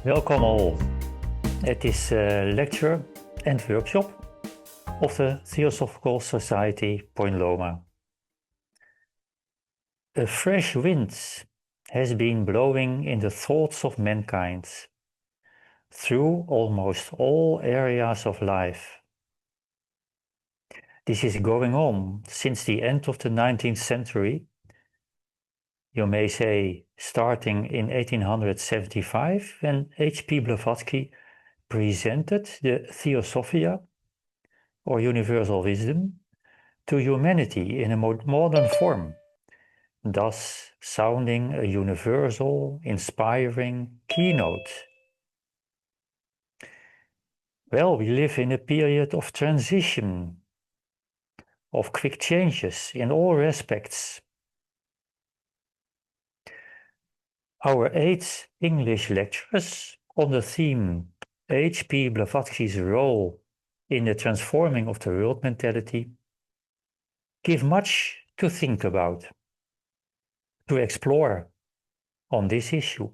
Welcome all at this lecture and workshop of the Theosophical Society Point Loma. A fresh wind has been blowing in the thoughts of mankind through almost all areas of life. This is going on since the end of the 19th century. You may say starting in 1875 when H.P. Blavatsky presented the Theosophia, or universal wisdom, to humanity in a more modern form, thus sounding a universal, inspiring keynote. Well, we live in a period of transition, of quick changes in all respects. Our 8 English lectures on the theme H.P. Blavatsky's role in the transforming of the world mentality give much to think about, to explore on this issue.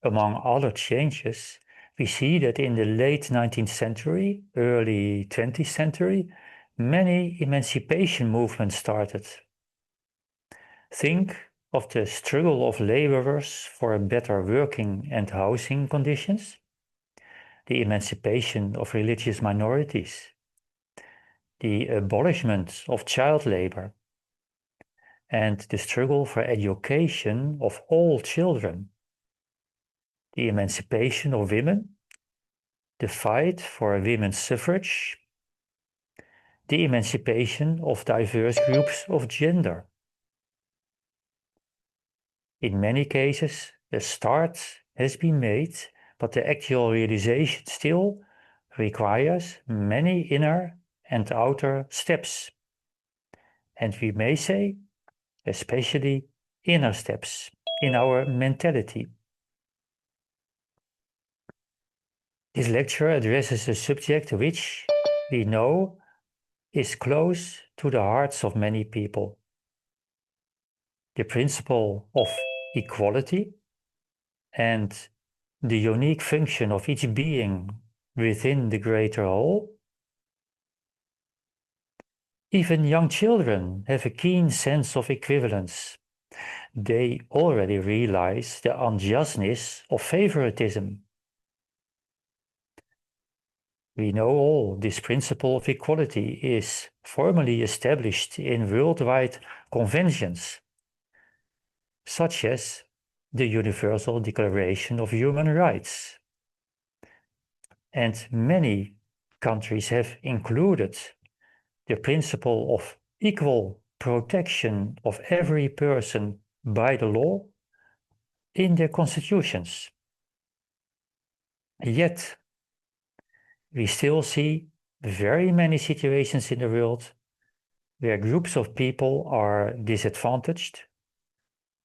Among other changes, we see that in the late 19th century, early 20th century, many emancipation movements started. Think of the struggle of laborers for better working and housing conditions, the emancipation of religious minorities, the abolishment of child labor, and the struggle for education of all children, the emancipation of women, the fight for women's suffrage, the emancipation of diverse groups of gender. In many cases, a start has been made, but the actual realization still requires many inner and outer steps. And we may say, especially inner steps in our mentality. This lecture addresses a subject which we know is close to the hearts of many people. The principle of equality and the unique function of each being within the greater whole. Even young children have a keen sense of equivalence. They already realize the unjustness of favoritism. We know all this principle of equality is formally established in worldwide conventions, such as the Universal Declaration of Human Rights. And many countries have included the principle of equal protection of every person by the law in their constitutions. Yet, we still see very many situations in the world where groups of people are disadvantaged,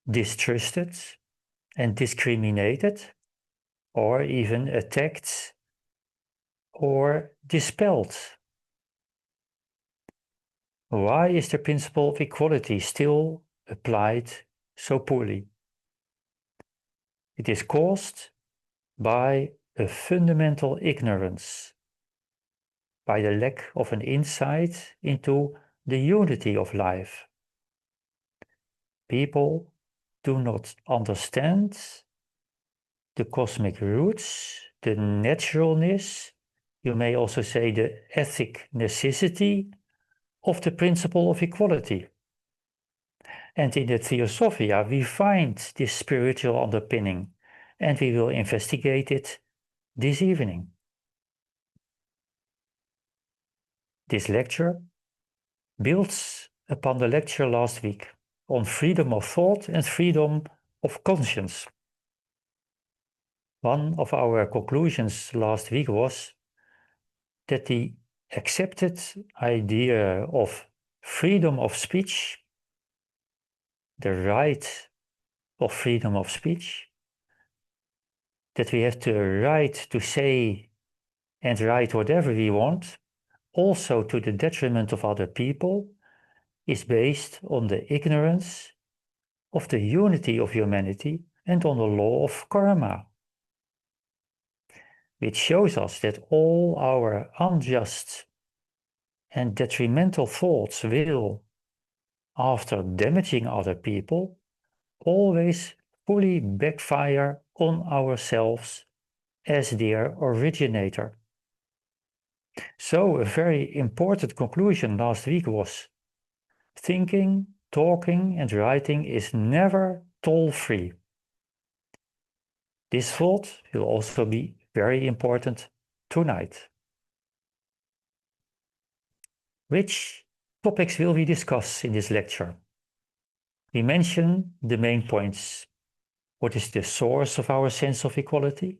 distrusted, and discriminated, or even attacked or dispelled. Why is the principle of equality still applied so poorly? It is caused by a fundamental ignorance, by the lack of an insight into the unity of life. People do not understand the cosmic roots, the naturalness, you may also say the ethic necessity of the principle of equality. And in the Theosophia, we find this spiritual underpinning, and we will investigate it this evening. This lecture builds upon the lecture last week on freedom of thought and freedom of conscience. One of our conclusions last week was that the accepted idea of freedom of speech, the right of freedom of speech, that we have the right to say and write whatever we want, also to the detriment of other people, is based on the ignorance of the unity of humanity and on the law of karma, which shows us that all our unjust and detrimental thoughts will, after damaging other people, always fully backfire on ourselves as their originator. So a very important conclusion last week was, thinking, talking and writing is never toll-free. This thought will also be very important tonight. Which topics will we discuss in this lecture? We mention the main points. What is the source of our sense of equality?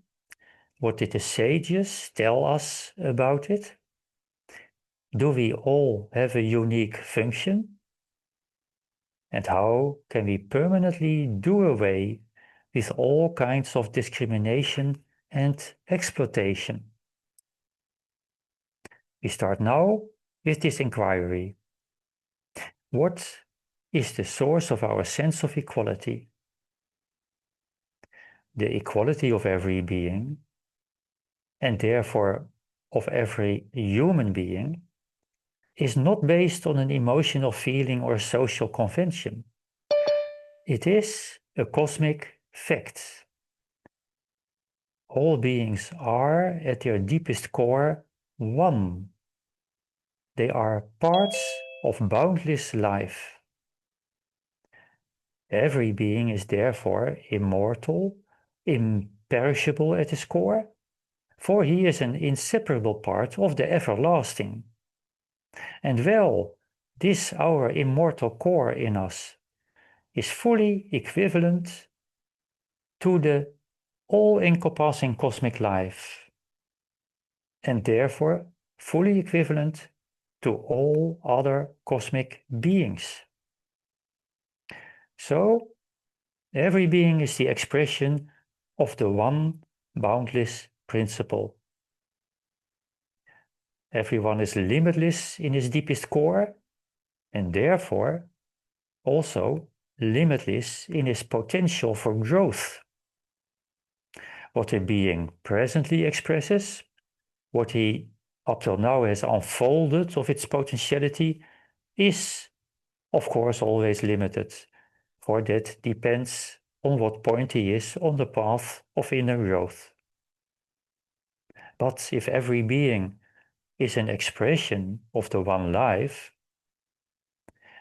What did the sages tell us about it? Do we all have a unique function? And how can we permanently do away with all kinds of discrimination and exploitation? We start now with this inquiry. What is the source of our sense of equality? The equality of every being, and therefore of every human being, is not based on an emotional feeling or social convention. It is a cosmic fact. All beings are, at their deepest core, one. They are parts of boundless life. Every being is therefore immortal, imperishable at his core, for he is an inseparable part of the everlasting. And well, this our immortal core in us is fully equivalent to the all-encompassing cosmic life, and therefore fully equivalent to all other cosmic beings. So, every being is the expression of the one boundless principle. Everyone is limitless in his deepest core, and therefore also limitless in his potential for growth. What a being presently expresses, what he up till now has unfolded of its potentiality, is, of course, always limited, for that depends on what point he is on the path of inner growth. But if every being is an expression of the one life,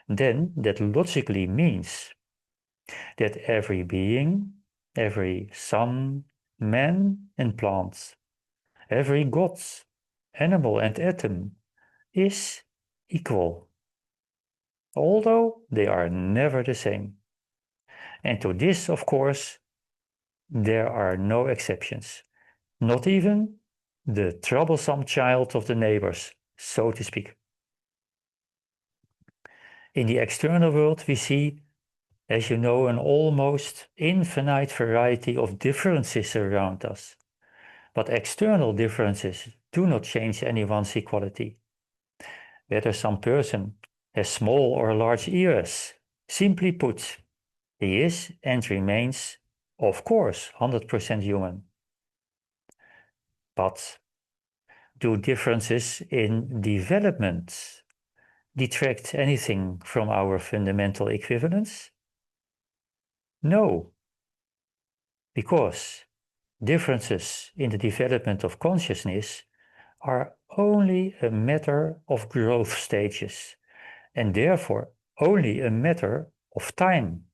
then that logically means that every being, every sun, man and plant, every god, animal and atom is equal, although they are never the same. And to this, of course, there are no exceptions, not even the troublesome child of the neighbors, so to speak. In the external world, we see, as you know, an almost infinite variety of differences around us. But external differences do not change anyone's equality. Whether some person has small or large ears, simply put, he is and remains, of course, 100% human. But do differences in development detract anything from our fundamental equivalence? No, because differences in the development of consciousness are only a matter of growth stages, and therefore only a matter of time.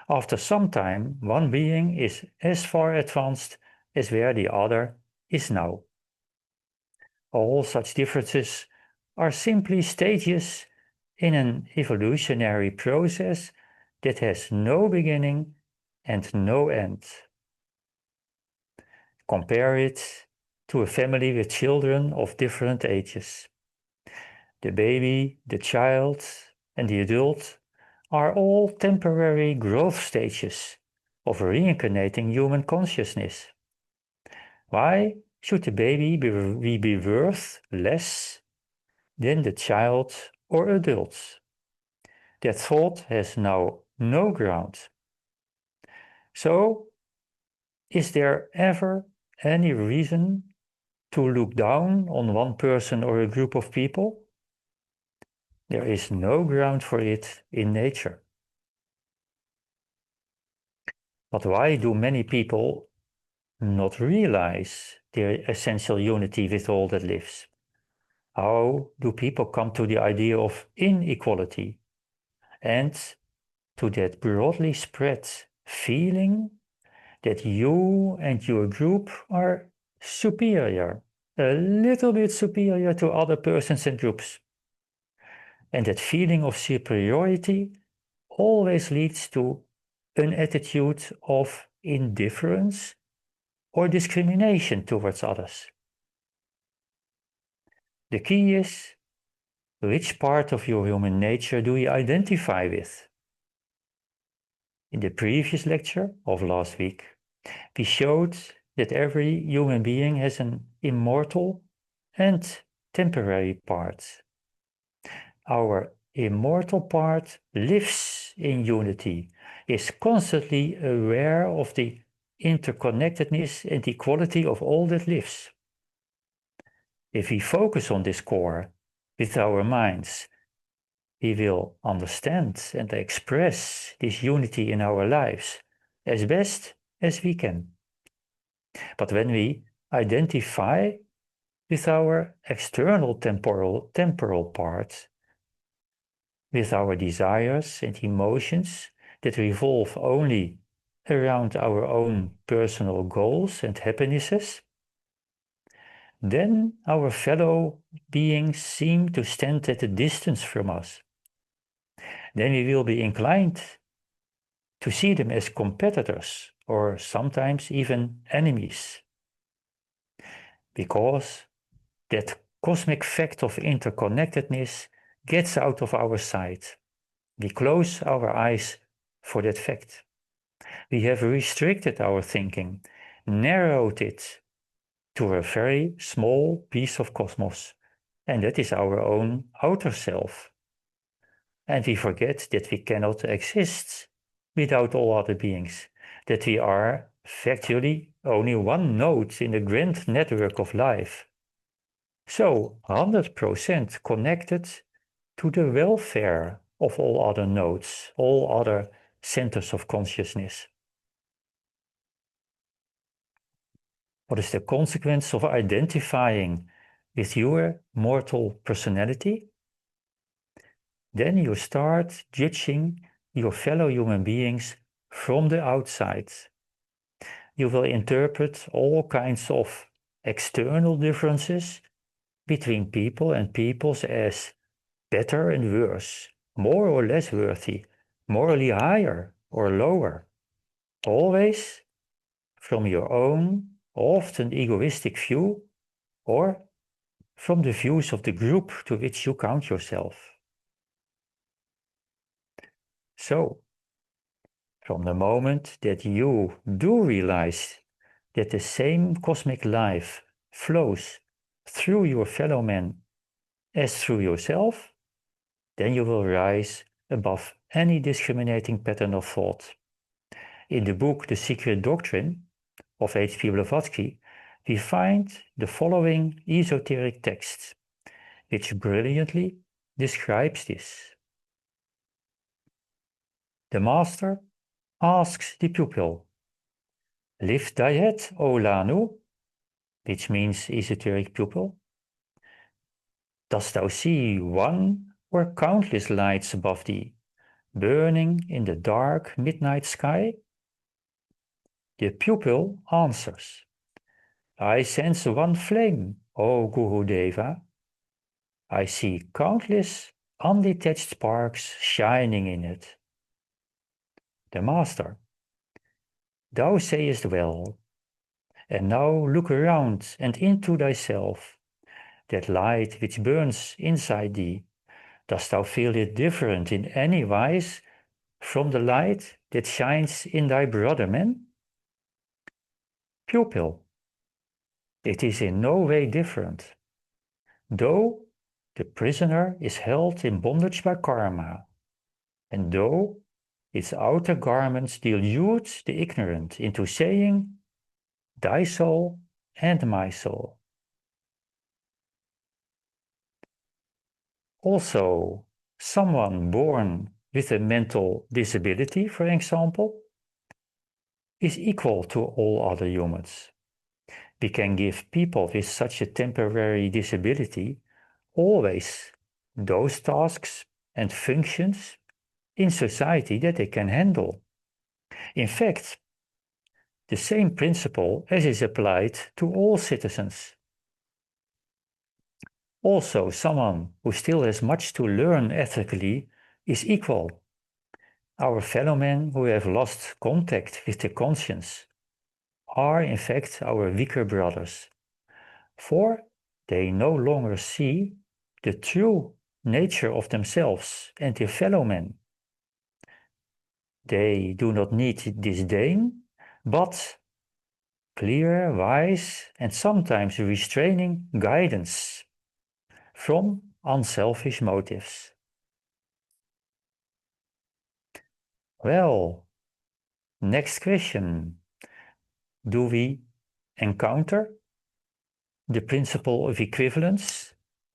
After some time, one being is as far advanced as where the other is now. All such differences are simply stages in an evolutionary process that has no beginning and no end. Compare it to a family with children of different ages. The baby, the child, and the adult are all temporary growth stages of reincarnating human consciousness. Why should the baby be worth less than the child or adult? That thought has now no ground. So, is there ever any reason to look down on one person or a group of people. There is no ground for it in nature. But why do many people not realize their essential unity with all that lives? How do people come to the idea of inequality and to that broadly spread feeling that you and your group are superior, a little bit superior to other persons and groups? And that feeling of superiority always leads to an attitude of indifference or discrimination towards others. The key is, which part of your human nature do you identify with? In the previous lecture of last week, we showed that every human being has an immortal and temporary part. Our immortal part lives in unity, is constantly aware of the interconnectedness and equality of all that lives. If we focus on this core with our minds, we will understand and express this unity in our lives as best as we can. But when we identify with our external temporal part, with our desires and emotions that revolve only around our own personal goals and happinesses, then our fellow beings seem to stand at a distance from us. Then we will be inclined to see them as competitors or sometimes even enemies, because that cosmic fact of interconnectedness gets out of our sight. We close our eyes for that fact. We have restricted our thinking, narrowed it to a very small piece of cosmos, and that is our own outer self. And we forget that we cannot exist without all other beings, that we are factually only one node in the grand network of life. So 100% connected to the welfare of all other nodes, all other centers of consciousness. What is the consequence of identifying with your mortal personality? Then you start judging your fellow human beings from the outside. You will interpret all kinds of external differences between people and peoples as better and worse, more or less worthy, morally higher or lower, always from your own, often egoistic view, or from the views of the group to which you count yourself. So, from the moment that you do realize that the same cosmic life flows through your fellow man as through yourself, then you will rise above any discriminating pattern of thought. In the book The Secret Doctrine of H.P. Blavatsky, we find the following esoteric text, which brilliantly describes this. The master asks the pupil, "Lift thy head, O Lanu," which means esoteric pupil. "Dost thou see one or countless lights above thee, burning in the dark midnight sky?" The pupil answers, "I sense one flame, O Gurudeva. I see countless undetached sparks shining in it." The master, "Thou sayest well, and now look around and into thyself. That light which burns inside thee, dost thou feel it different in any wise from the light that shines in thy brother man?" Pupil, "It is in no way different. Though the prisoner is held in bondage by karma, and though its outer garments delude the ignorant into saying, 'Thy soul and my soul. Also, someone born with a mental disability, for example, is equal to all other humans. We can give people with such a temporary disability always those tasks and functions in society that they can handle. In fact, the same principle as is applied to all citizens. Also, someone who still has much to learn ethically is equal. Our fellow men who have lost contact with the conscience are in fact our weaker brothers, for they no longer see the true nature of themselves and their fellow men. They do not need disdain, but clear, wise, and sometimes restraining guidance from unselfish motives. Well, next question. Do we encounter the principle of equivalence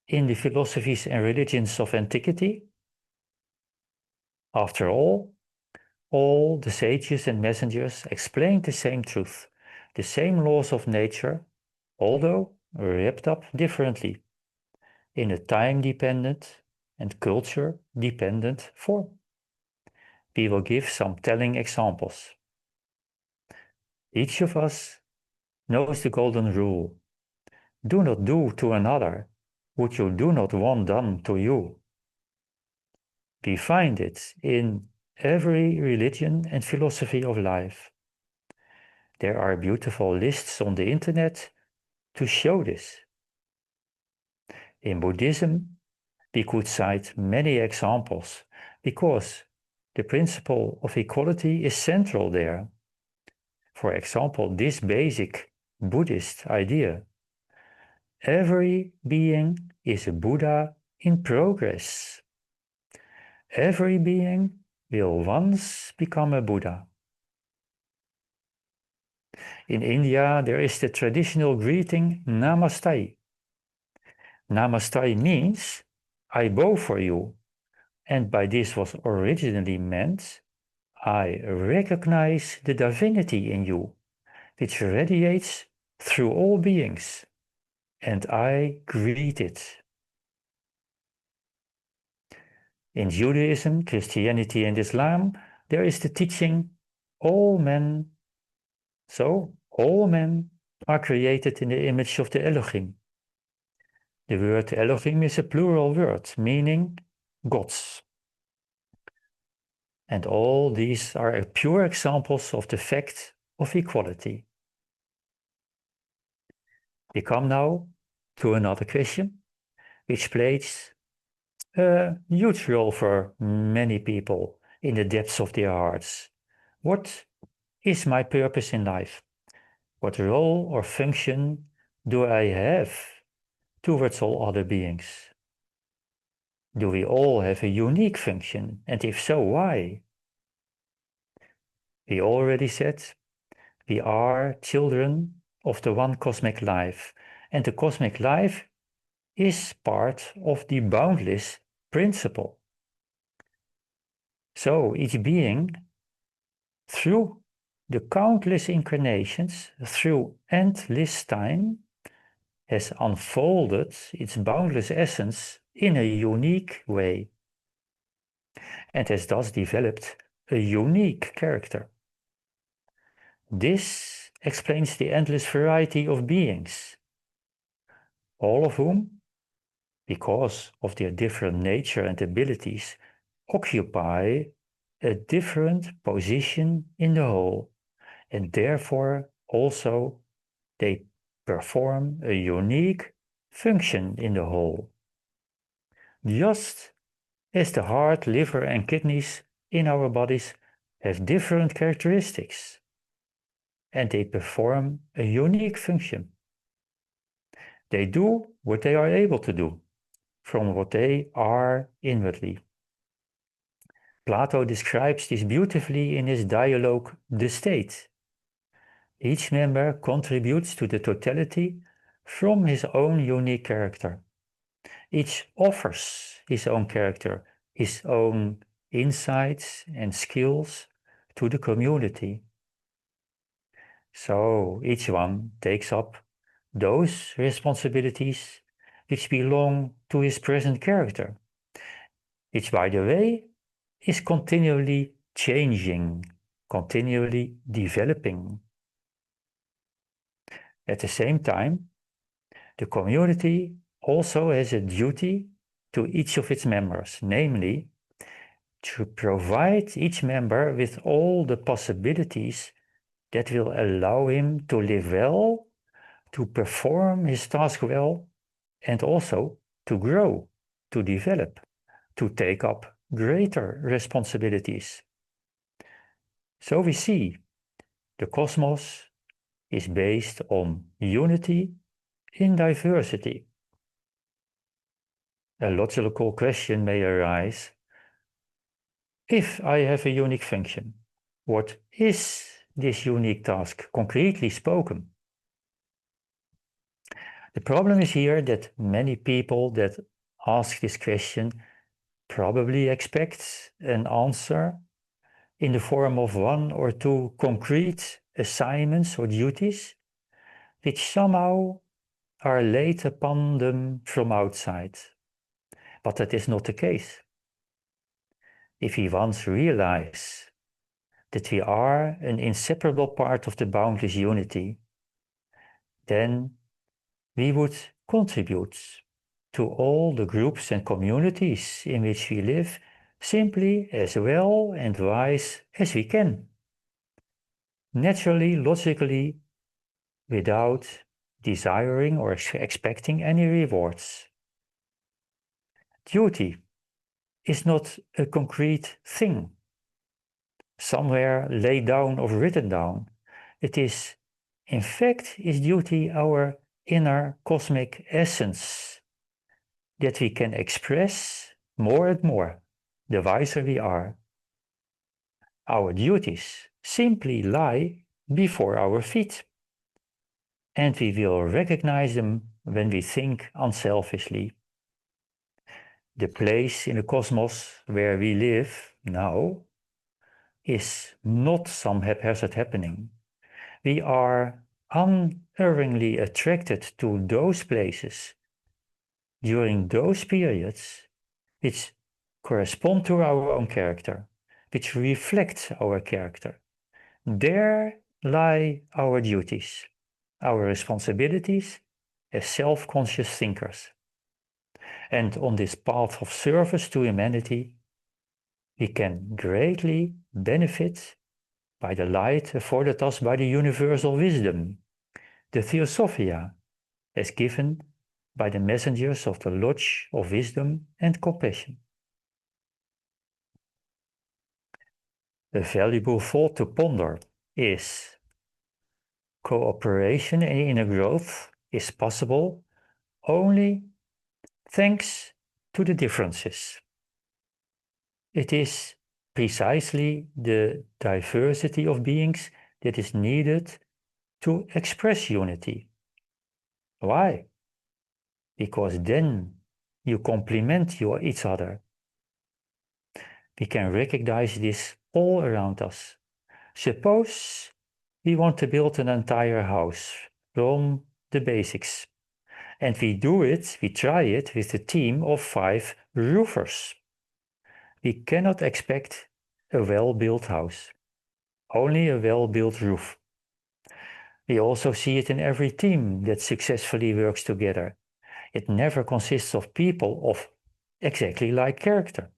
in the philosophies and religions of antiquity? After all the sages and messengers explained the same truth, the same laws of nature, although wrapped up differently in a time-dependent and culture-dependent form. We will give some telling examples. Each of us knows the golden rule. Do not do to another what you do not want done to you. We find it in every religion and philosophy of life. There are beautiful lists on the internet to show this. In Buddhism, we could cite many examples because the principle of equality is central there. For example, this basic Buddhist idea: every being is a Buddha in progress. Every being will once become a Buddha. In India, there is the traditional greeting Namaste. Namaste means I bow for you, and by this was originally meant I recognize the divinity in you, which radiates through all beings, and I greet it. In Judaism, Christianity, and Islam, there is the teaching all men are created in the image of the Elohim. The word Elohim is a plural word, meaning gods. And all these are pure examples of the fact of equality. We come now to another question, which plays a huge role for many people in the depths of their hearts. What is my purpose in life? What role or function do I have towards all other beings? Do we all have a unique function, and if so, why? We already said we are children of the one cosmic life, and the cosmic life is part of the boundless principle. So each being, through the countless incarnations, through endless time, has unfolded its boundless essence in a unique way, and has thus developed a unique character. This explains the endless variety of beings, all of whom, because of their different nature and abilities, occupy a different position in the whole, and therefore also they perform a unique function in the whole. Just as the heart, liver, and kidneys in our bodies have different characteristics, and they perform a unique function. They do what they are able to do from what they are inwardly. Plato describes this beautifully in his dialogue, The State. Each member contributes to the totality from his own unique character. Each offers his own character, his own insights and skills to the community. So each one takes up those responsibilities which belong to his present character, which, by the way, is continually changing, continually developing. At the same time, the community also has a duty to each of its members, namely, to provide each member with all the possibilities that will allow him to live well, to perform his task well, and also to grow, to develop, to take up greater responsibilities. So we see the cosmos is based on unity in diversity. A logical question may arise: if I have a unique function, what is this unique task, concretely spoken? The problem is here that many people that ask this question probably expect an answer in the form of one or two concrete assignments or duties, which somehow are laid upon them from outside. But that is not the case. If we once realize that we are an inseparable part of the boundless unity, then we would contribute to all the groups and communities in which we live simply as well and wise as we can. Naturally, logically, without desiring or expecting any rewards. Duty is not a concrete thing, somewhere laid down or written down. It is, in fact, is duty our inner cosmic essence that we can express more and more the wiser we are. Our duties simply lie before our feet, and we will recognize them when we think unselfishly. The place in the cosmos where we live now is not some haphazard happening. We are unerringly attracted to those places during those periods which correspond to our own character, which reflect our character. There lie our duties, our responsibilities as self-conscious thinkers. And on this path of service to humanity, we can greatly benefit by the light afforded us by the universal wisdom, the Theosophical, as given by the messengers of the Lodge of Wisdom and Compassion. A valuable thought to ponder is: cooperation and inner growth is possible only thanks to the differences. It is precisely the diversity of beings that is needed to express unity. Why? Because then you complement each other. We can recognize this all around us. Suppose we want to build an entire house from the basics, and we try it with a team of 5 roofers. We cannot expect a well-built house, only a well-built roof. We also see it in every team that successfully works together. It never consists of people of exactly like character,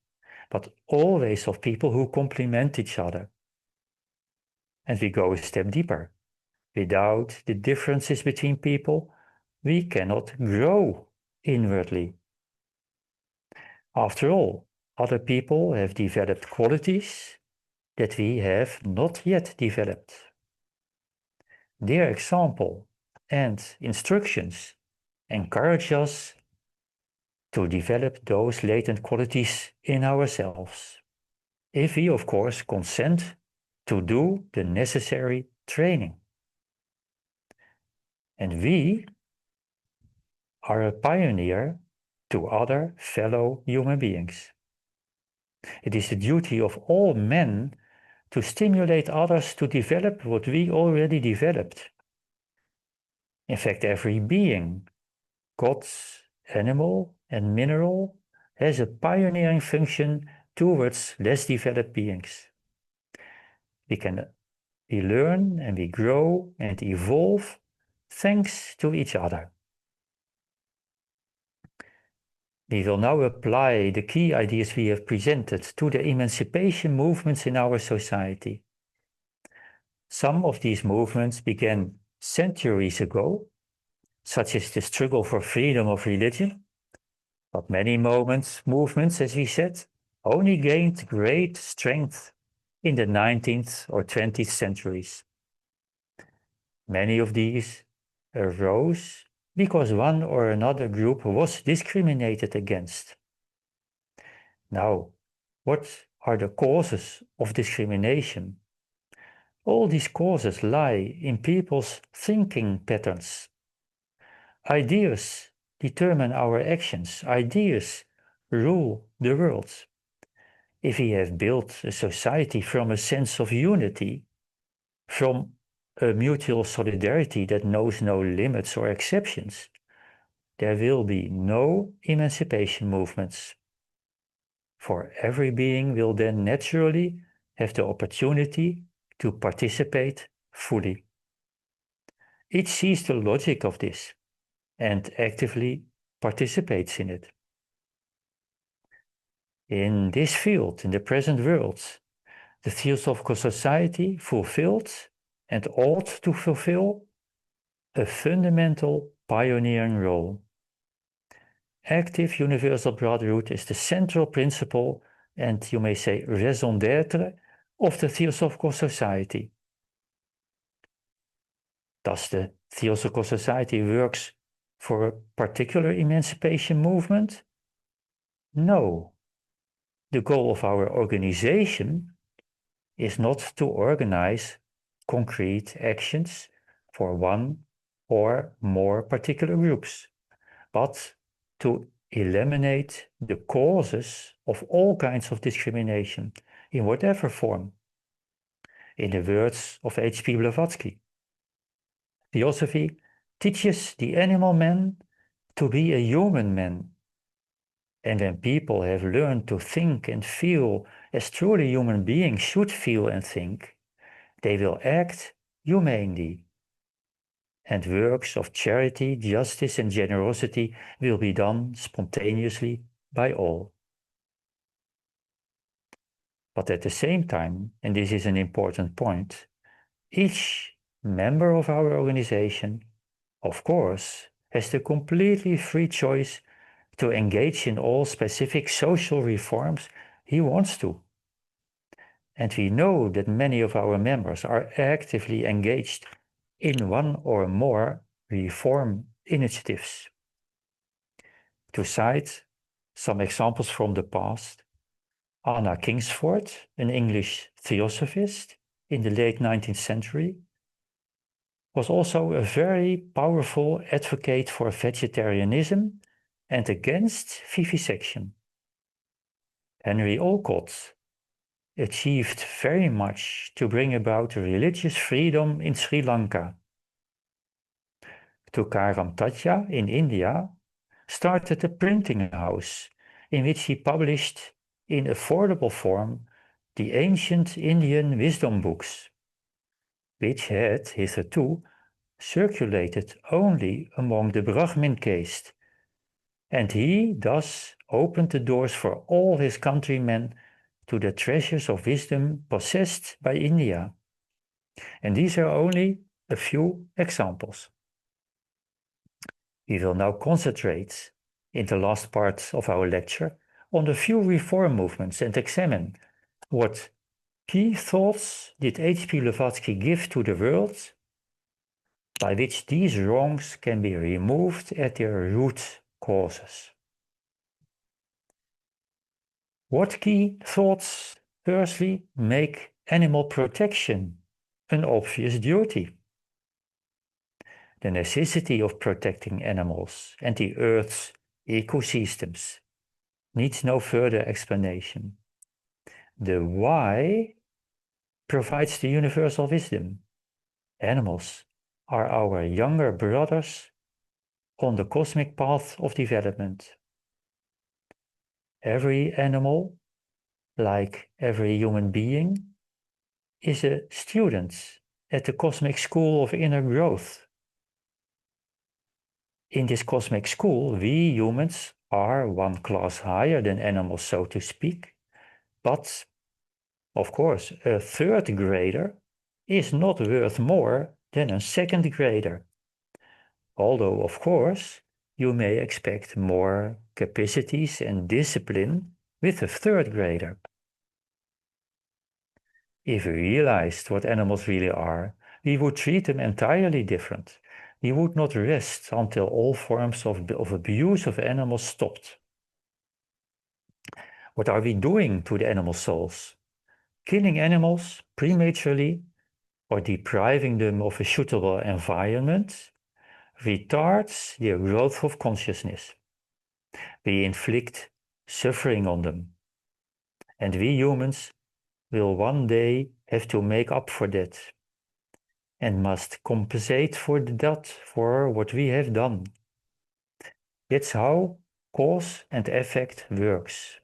but always of people who complement each other. And we go a step deeper. Without the differences between people, we cannot grow inwardly. After all, other people have developed qualities that we have not yet developed. Their example and instructions encourage us to develop those latent qualities in ourselves, if we, of course, consent to do the necessary training. And we are a pioneer to other fellow human beings. It is the duty of all men to stimulate others to develop what we already developed. In fact, every being, gods, animal, and mineral, has a pioneering function towards less developed beings. We learn and we grow and evolve thanks to each other. We will now apply the key ideas we have presented to the emancipation movements in our society. Some of these movements began centuries ago, such as the struggle for freedom of religion, but many movements, as we said, only gained great strength in the 19th or 20th centuries. Many of these arose because one or another group was discriminated against. Now, what are the causes of discrimination? All these causes lie in people's thinking patterns. Ideas determine our actions. Ideas rule the world. If we have built a society from a sense of unity, from a mutual solidarity that knows no limits or exceptions, there will be no emancipation movements. For every being will then naturally have the opportunity to participate fully. Each sees the logic of this and actively participates in it. In this field, in the present world, the Theosophical Society fulfilled and ought to fulfill a fundamental pioneering role. Active universal brotherhood is the central principle and, you may say, raison d'être of the Theosophical Society. Does the Theosophical Society works for a particular emancipation movement? No. The goal of our organization is not to organize concrete actions for one or more particular groups, but to eliminate the causes of all kinds of discrimination in whatever form. In the words of H.P. Blavatsky, Theosophy teaches the animal man to be a human man. And when people have learned to think and feel as truly human beings should feel and think, they will act humanely. And works of charity, justice, and generosity will be done spontaneously by all. But at the same time, and this is an important point, each member of our organization, of course, has the completely free choice to engage in all specific social reforms he wants to. And we know that many of our members are actively engaged in one or more reform initiatives. To cite some examples from the past, Anna Kingsford, an English theosophist in the late 19th century, was also a very powerful advocate for vegetarianism and against vivisection. Henry Olcott achieved very much to bring about religious freedom in Sri Lanka. Tukaram Tatya in India started a printing house in which he published in affordable form the ancient Indian wisdom books, which had hitherto circulated only among the Brahmin caste, and he thus opened the doors for all his countrymen to the treasures of wisdom possessed by India. And these are only a few examples. We will now concentrate in the last part of our lecture on the few reform movements and examine what key thoughts did H.P. Blavatsky give to the world by which these wrongs can be removed at their root causes. What key thoughts firstly make animal protection an obvious duty? the necessity of protecting animals and the Earth's ecosystems needs no further explanation. The why provides the universal wisdom. Animals are our younger brothers on the cosmic path of development. Every animal, like every human being, is a student at the cosmic school of inner growth. In this cosmic school, we humans are one class higher than animals, so to speak, but of course, a third grader is not worth more than a second grader. Although, of course, you may expect more capacities and discipline with a third grader. If we realized what animals really are, we would treat them entirely different. We would not rest until all forms of abuse of animals stopped. What are we doing to the animal souls? Killing animals prematurely or depriving them of a suitable environment retards their growth of consciousness. We inflict suffering on them. And we humans will one day have to make up for that and must compensate for that for what we have done. That's how cause and effect works.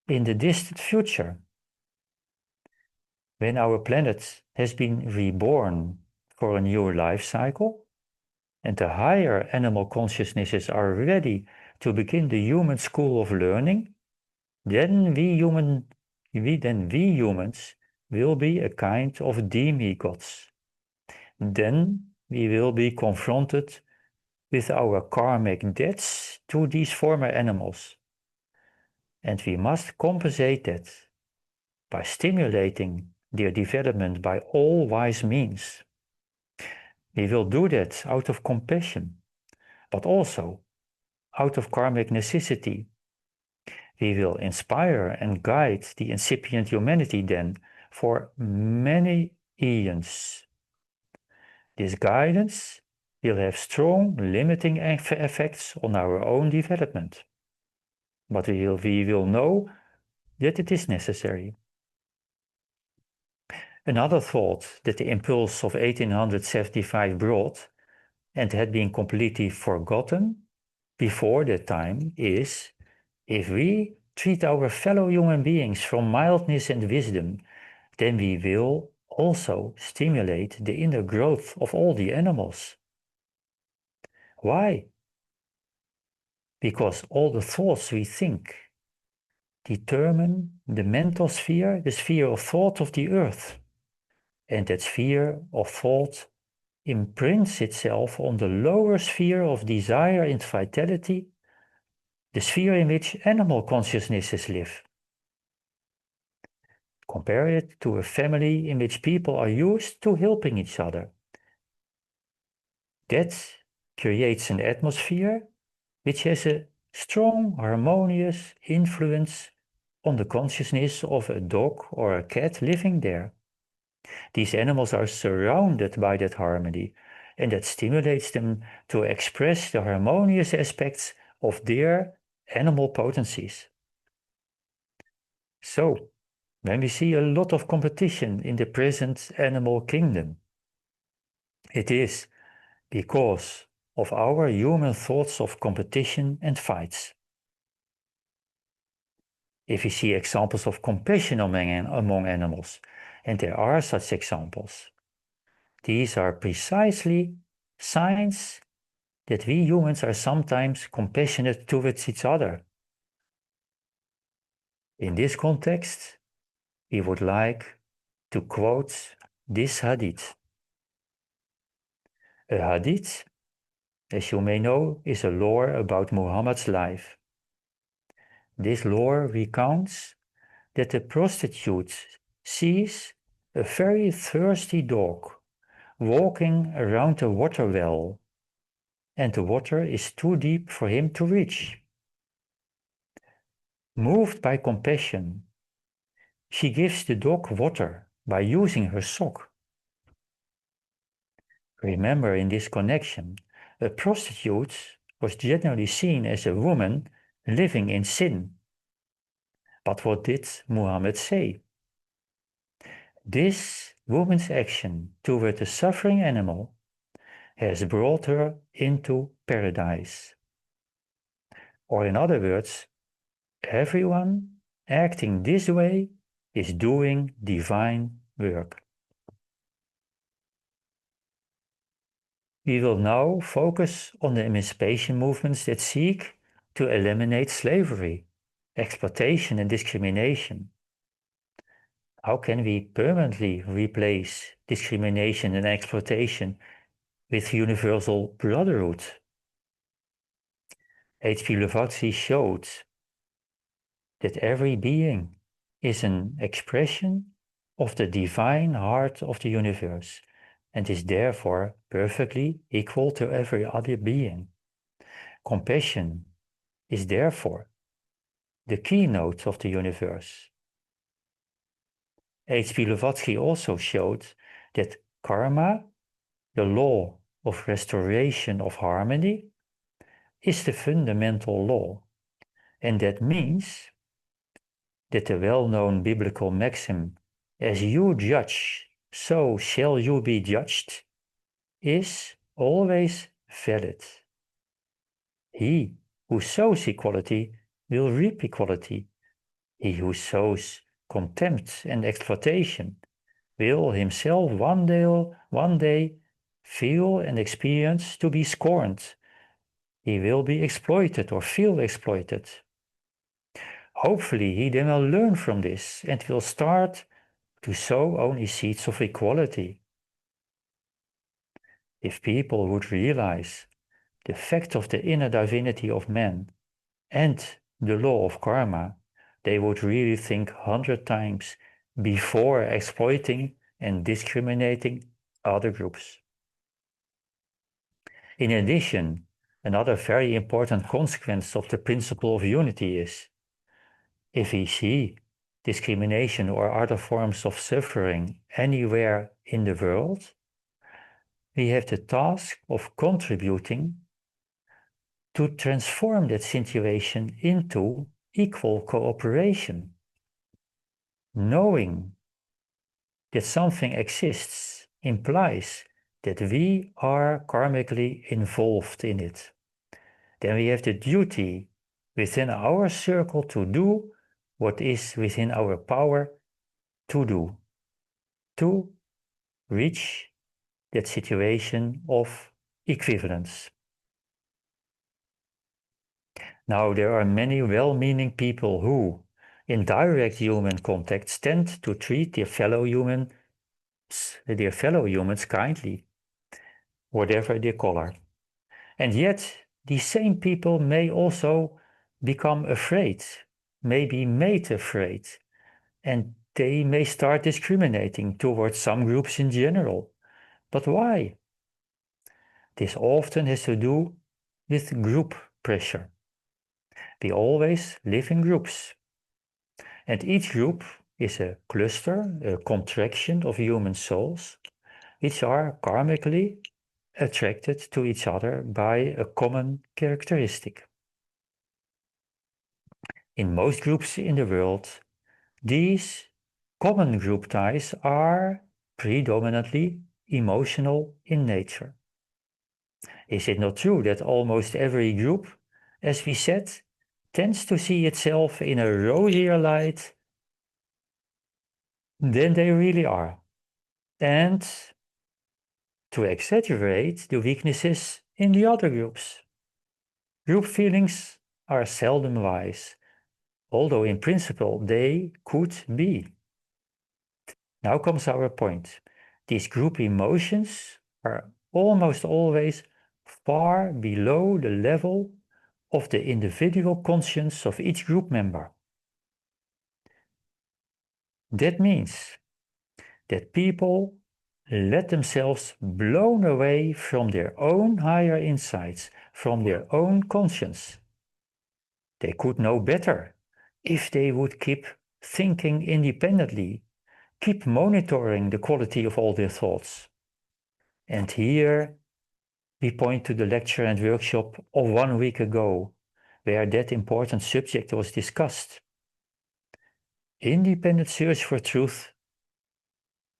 In the distant future, when our planet has been reborn for a new life cycle, and the higher animal consciousnesses are ready to begin the human school of learning, then we humans will be a kind of demigods. Then we will be confronted with our karmic debts to these former animals. And we must compensate that by stimulating their development by all wise means. We will do that out of compassion, but also out of karmic necessity. We will inspire and guide the incipient humanity then for many eons. This guidance will have strong limiting effects on our own development, but we will know that it is necessary. Another thought that the impulse of 1875 brought and had been completely forgotten before that time is, if we treat our fellow human beings from mildness and wisdom, then we will also stimulate the inner growth of all the animals. Why? Because all the thoughts we think determine the mental sphere, the sphere of thought of the earth. And that sphere of thought imprints itself on the lower sphere of desire and vitality, the sphere in which animal consciousnesses live. Compare it to a family in which people are used to helping each other. That creates an atmosphere which has a strong, harmonious influence on the consciousness of a dog or a cat living there. These animals are surrounded by that harmony, and that stimulates them to express the harmonious aspects of their animal potencies. So, when we see a lot of competition in the present animal kingdom, it is because of our human thoughts of competition and fights. If we see examples of compassion among animals, and there are such examples, these are precisely signs that we humans are sometimes compassionate towards each other. In this context, we would like to quote this hadith. A hadith, as you may know, is a lore about Muhammad's life. This lore recounts that a prostitute sees a very thirsty dog walking around a water well, and the water is too deep for him to reach. Moved by compassion, she gives the dog water by using her sock. Remember, in this connection, a prostitute was generally seen as a woman living in sin. But what did Muhammad say? This woman's action toward a suffering animal has brought her into paradise. Or in other words, everyone acting this way is doing divine work. We will now focus on the emancipation movements that seek to eliminate slavery, exploitation, and discrimination. How can we permanently replace discrimination and exploitation with universal brotherhood? H.P. Blavatsky showed that every being is an expression of the divine heart of the universe and is therefore perfectly equal to every other being. Compassion is therefore the keynote of the universe. H.P. Blavatsky also showed that karma, the law of restoration of harmony, is the fundamental law, and that means that the well-known biblical maxim, as you judge, so shall you be judged, is always valid. He who sows equality will reap equality. He who sows contempt and exploitation will himself one day feel and experience to be scorned. He will be exploited or feel exploited. Hopefully he then will learn from this and will start to sow only seeds of equality. If people would realize the fact of the inner divinity of man and the law of karma, they would really think 100 times before exploiting and discriminating other groups. In addition, another very important consequence of the principle of unity is, if we see discrimination or other forms of suffering anywhere in the world, we have the task of contributing to transform that situation into equal cooperation. Knowing that something exists implies that we are karmically involved in it. Then we have the duty within our circle to do what is within our power to do, to reach that situation of equivalence. Now, there are many well-meaning people who, in direct human contacts, tend to treat their fellow humans kindly, whatever their color. And yet, these same people may also become afraid, may be made afraid, and they may start discriminating towards some groups in general. But why? This often has to do with group pressure. We always live in groups, and each group is a cluster, a contraction of human souls, which are karmically attracted to each other by a common characteristic. In most groups in the world, these common group ties are predominantly emotional in nature. Is it not true that almost every group, as we said, tends to see itself in a rosier light than they really are, and to exaggerate the weaknesses in the other groups? Group feelings are seldom wise, although in principle they could be. Now comes our point. These group emotions are almost always far below the level of the individual conscience of each group member. That means that people let themselves blown away from their own higher insights, from their own conscience. They could know better if they would keep thinking independently, keep monitoring the quality of all their thoughts. And here we point to the lecture and workshop of 1 week ago, where that important subject was discussed. Independent search for truth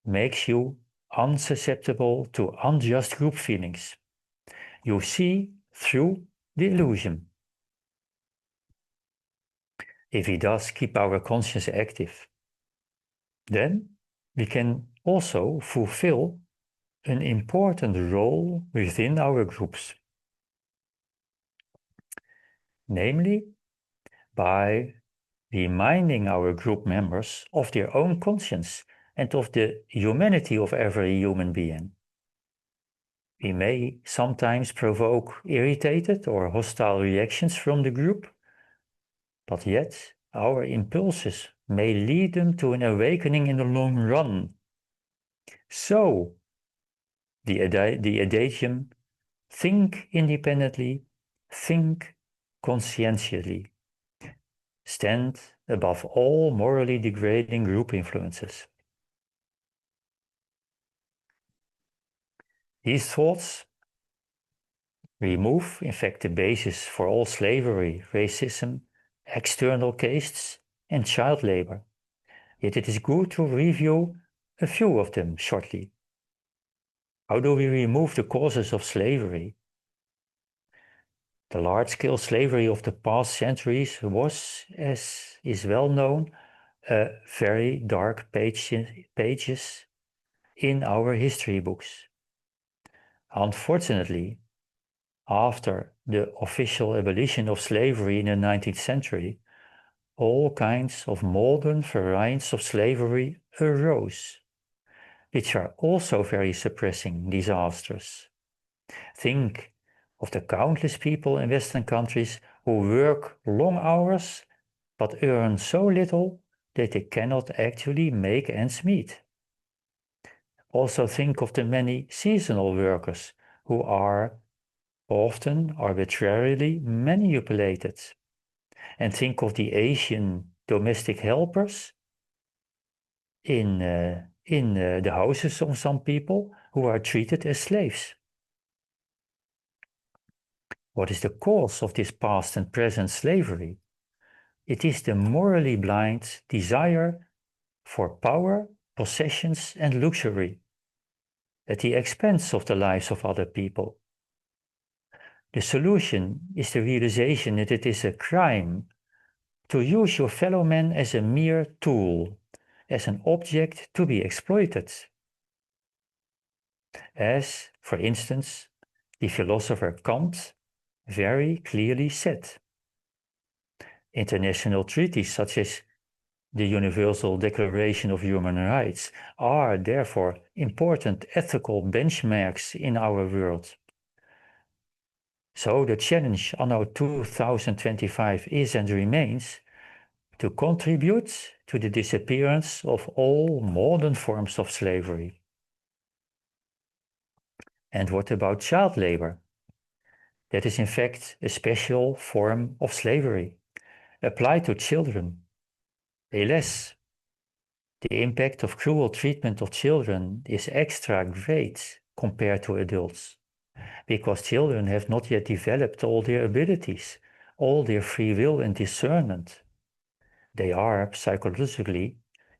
makes you unsusceptible to unjust group feelings. You see through the illusion. If we thus keep our conscience active, then we can also fulfill an important role within our groups. Namely, by reminding our group members of their own conscience and of the humanity of every human being. We may sometimes provoke irritated or hostile reactions from the group, but yet our impulses may lead them to an awakening in the long run. So, the adagium, think independently, think conscientiously, stand above all morally degrading group influences. These thoughts remove, in fact, the basis for all slavery, racism, external castes, and child labor. Yet it is good to review a few of them shortly. How do we remove the causes of slavery? The large-scale slavery of the past centuries was, as is well known, very dark pages in our history books. Unfortunately, after the official abolition of slavery in the 19th century, all kinds of modern variants of slavery arose, which are also very suppressing, disastrous. Think of the countless people in Western countries who work long hours but earn so little that they cannot actually make ends meet. Also think of the many seasonal workers who are often arbitrarily manipulated. And think of the Asian domestic helpers in the houses of some people who are treated as slaves. What is the cause of this past and present slavery? It is the morally blind desire for power, possessions, and luxury at the expense of the lives of other people. The solution is the realization that it is a crime to use your fellow man as a mere tool, as an object to be exploited. As, for instance, the philosopher Kant very clearly said. International treaties such as the Universal Declaration of Human Rights are therefore important ethical benchmarks in our world. So the challenge anno 2025 is and remains to contribute to the disappearance of all modern forms of slavery. And what about child labor? That is in fact a special form of slavery applied to children. Alas, the impact of cruel treatment of children is extra great compared to adults, because children have not yet developed all their abilities, all their free will and discernment. They are psychologically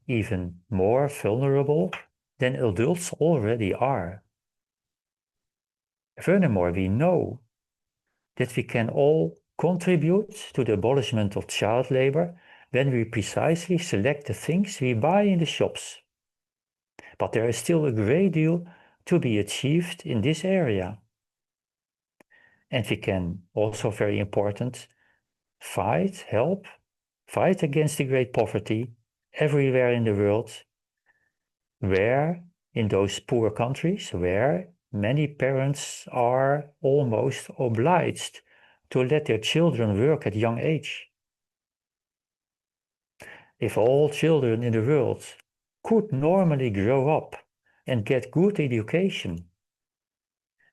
even more vulnerable than adults already are. Furthermore, we know that we can all contribute to the abolishment of child labor when we precisely select the things we buy in the shops. But there is still a great deal to be achieved in this area. And we can also, very important, fight against the great poverty everywhere in the world, where in those poor countries where many parents are almost obliged to let their children work at young age. If all children in the world could normally grow up and get good education,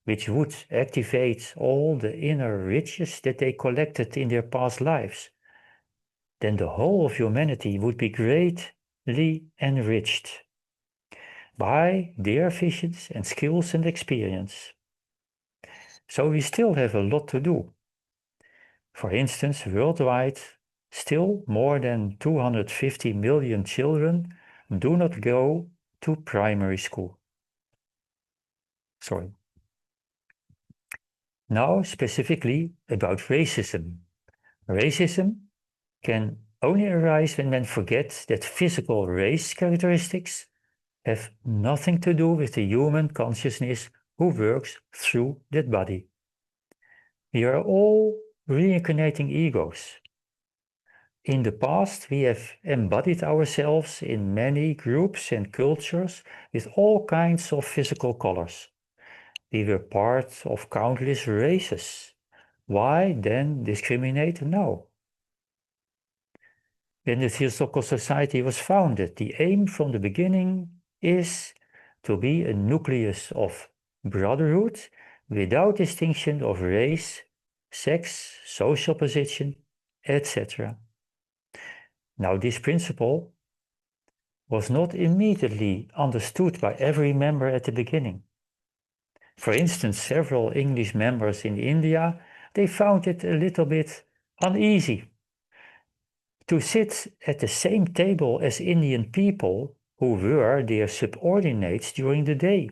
which would activate all the inner riches that they collected in their past lives, then the whole of humanity would be greatly enriched. by their visions and skills and experience. So we still have a lot to do. For instance, worldwide, still more than 250 million children do not go to primary school. Sorry. Now, specifically about racism. Racism can only arise when men forget that physical race characteristics have nothing to do with the human consciousness who works through that body. We are all reincarnating egos. In the past, we have embodied ourselves in many groups and cultures with all kinds of physical colors. We were part of countless races. Why then discriminate now? When the Theosophical Society was founded, the aim from the beginning is to be a nucleus of brotherhood without distinction of race, sex, social position, etc. Now, this principle was not immediately understood by every member at the beginning. For instance, several English members in India, they found it a little bit uneasy to sit at the same table as Indian people who were their subordinates during the day,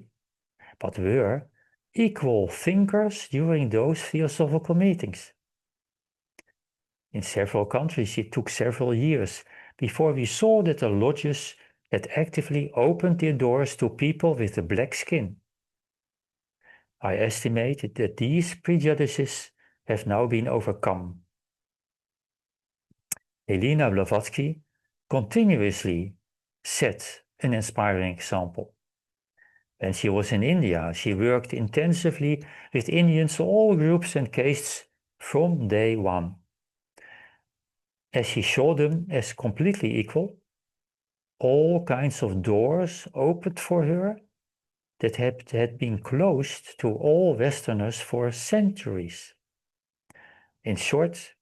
but were equal thinkers during those theosophical meetings. In several countries, it took several years before we saw that the lodges had actively opened their doors to people with a black skin. I estimate that these prejudices have now been overcome. Helena Blavatsky continuously set an inspiring example. When she was in India, she worked intensively with Indians of all groups and castes from day one. As she saw them as completely equal, all kinds of doors opened for her that had been closed to all Westerners for centuries. In short,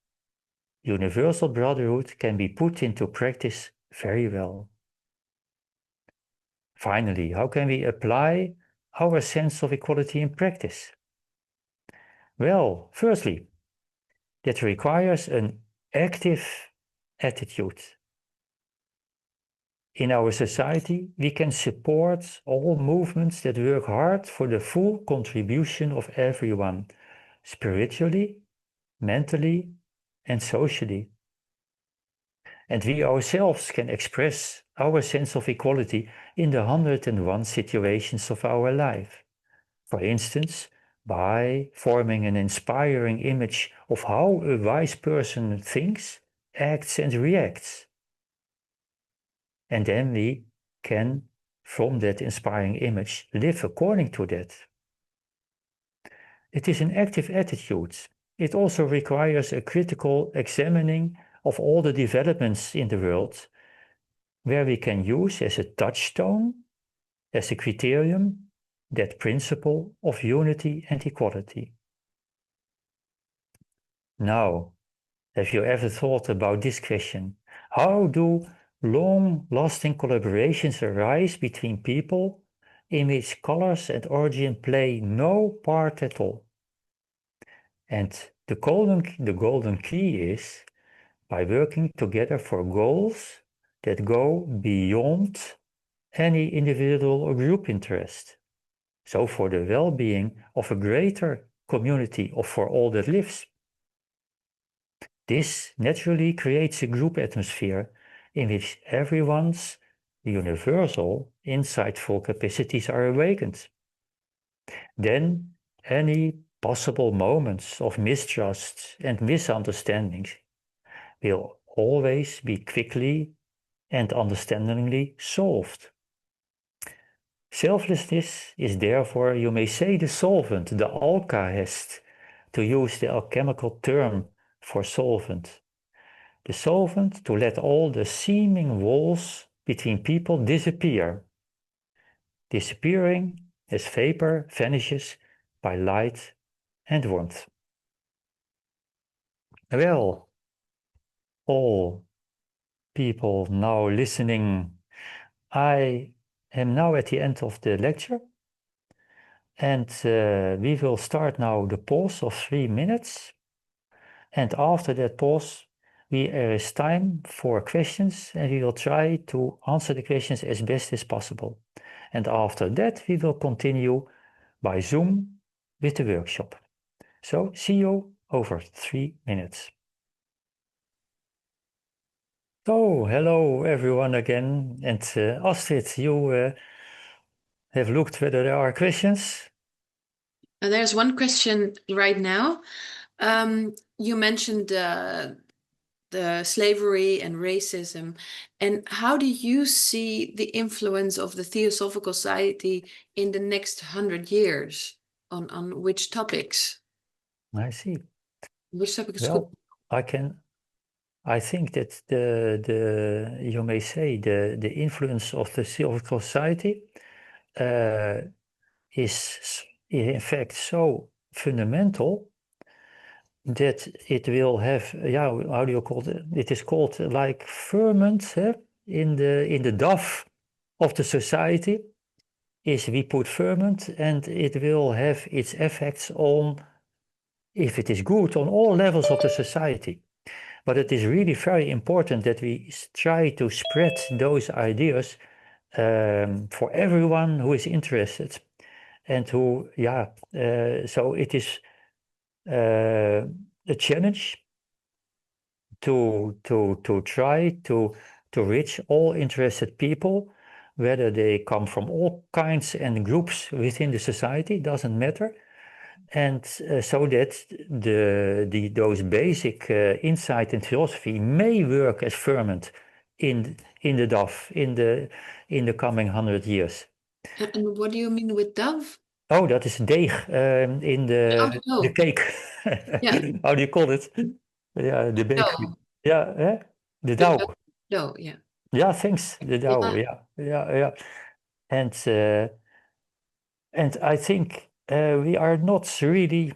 universal brotherhood can be put into practice very well. Finally, how can we apply our sense of equality in practice? Well, firstly, that requires an active attitude. In our society, we can support all movements that work hard for the full contribution of everyone, spiritually, mentally, and socially. And we ourselves can express our sense of equality in the 101 situations of our life. For instance, by forming an inspiring image of how a wise person thinks, acts, and reacts. And then we can, from that inspiring image, live according to that. It is an active attitude. It also requires a critical examining of all the developments in the world, where we can use as a touchstone, as a criterion, that principle of unity and equality. Now, have you ever thought about this question? How do long-lasting collaborations arise between people in which colors and origin play no part at all? And the golden key is by working together for goals that go beyond any individual or group interest. So for the well-being of a greater community or for all that lives. This naturally creates a group atmosphere in which everyone's universal, insightful capacities are awakened. Then any possible moments of mistrust and misunderstandings will always be quickly and understandingly solved. Selflessness is therefore, you may say, the solvent, the alkahest, to use the alchemical term for solvent. The solvent to let all the seeming walls between people disappear, disappearing as vapor vanishes by light and warmth. Well, all people now listening, I am now at the end of the lecture, and we will start now the pause of 3 minutes. And after that pause, there is time for questions, and we will try to answer the questions as best as possible. And after that, we will continue by Zoom with the workshop. So see you over 3 minutes. So, hello everyone again. And Astrid, you have looked whether there are questions? There's one question right now. You mentioned the slavery and racism, and how do you see the influence of the Theosophical Society in the next 100 years on which topics? I see. Which topics could? Well, I think that you may say the influence of the Theosophical Society is in fact so fundamental that it will have, yeah, how do you call it? It is called like ferment in the dough of the society. Is we put ferment and it will have its effects on, if it is good, on all levels of the society. But it is really very important that we try to spread those ideas for everyone who is interested and who, yeah, so it is a challenge to try to reach all interested people, whether they come from all kinds and groups within the society, doesn't matter. And so that those basic insight and philosophy may work as ferment in the dough in the coming 100 years. And what do you mean with dove? Oh, dat is deeg in Oh, de no. cake. Yeah. How do you call it? Yeah, the bakery. No. Ja, hè? De The dough. no, yeah. Yeah, thanks. The dough. Yeah. Yeah, yeah, yeah. And I think we are not really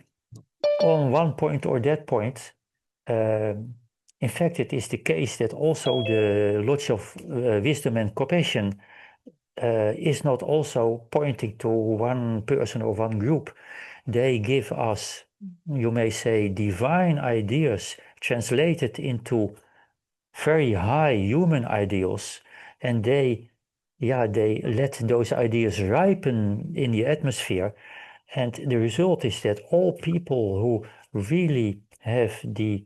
on one point or that point. In fact, it is the case that also the Lodge of Wisdom and Compassion is not also pointing to one person or one group. They give us, you may say, divine ideas translated into very high human ideals, and they let those ideas ripen in the atmosphere. And the result is that all people who really have the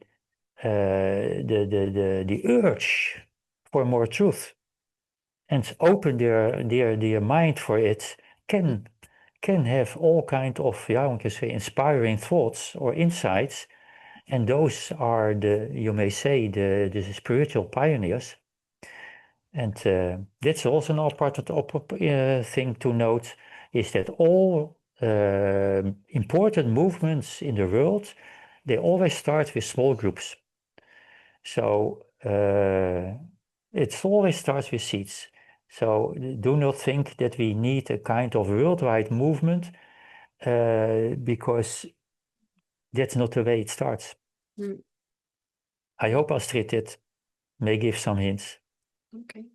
urge for more truth and open their mind for it can have all kind of, yeah, one can say, inspiring thoughts or insights. And those are you may say, the spiritual pioneers. And that's also now part of the thing to note, is that all important movements in the world, they always start with small groups. So it always starts with seeds. So do not think that we need a kind of worldwide movement because that's not the way it starts. Mm, I hope Astrid that may give some hints. okay.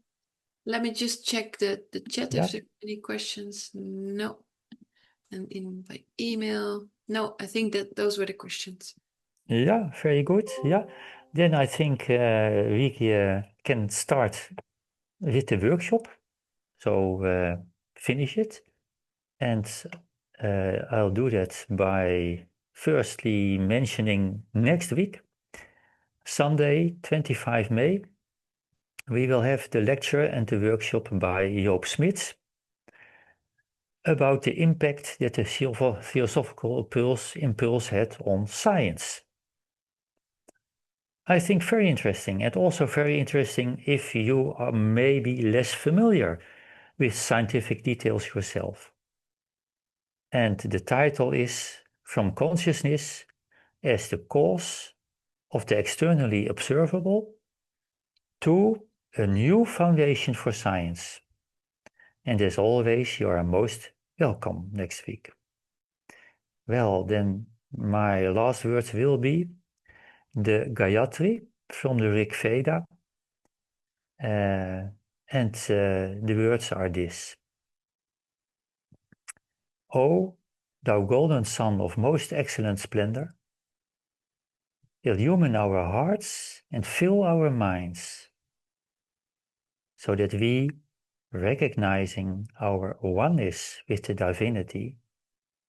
Let me just check the chat Yeah. if there are any questions. No. And in by email. No, I think that those were the questions. Yeah, very good. Yeah. Then I think we can start with the workshop. So finish it. And I'll do that by firstly mentioning next week, Sunday, 25 May, we will have the lecture and the workshop by Joop Smits about the impact that the Theosophical impulse had on science. I think very interesting, and also very interesting if you are maybe less familiar with scientific details yourself. And the title is From Consciousness as the Cause of the Externally Observable to a New Foundation for Science. And as always, you are most welcome next week. Well, then my last words will be the Gayatri from the Rig Veda. And the words are this. O thou golden sun of most excellent splendor, illumine our hearts and fill our minds, so that we, recognizing our oneness with the divinity,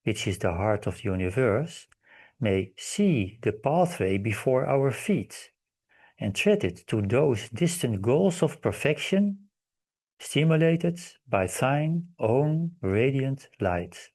which is the heart of the universe, may see the pathway before our feet and tread it to those distant goals of perfection, stimulated by thine own radiant light.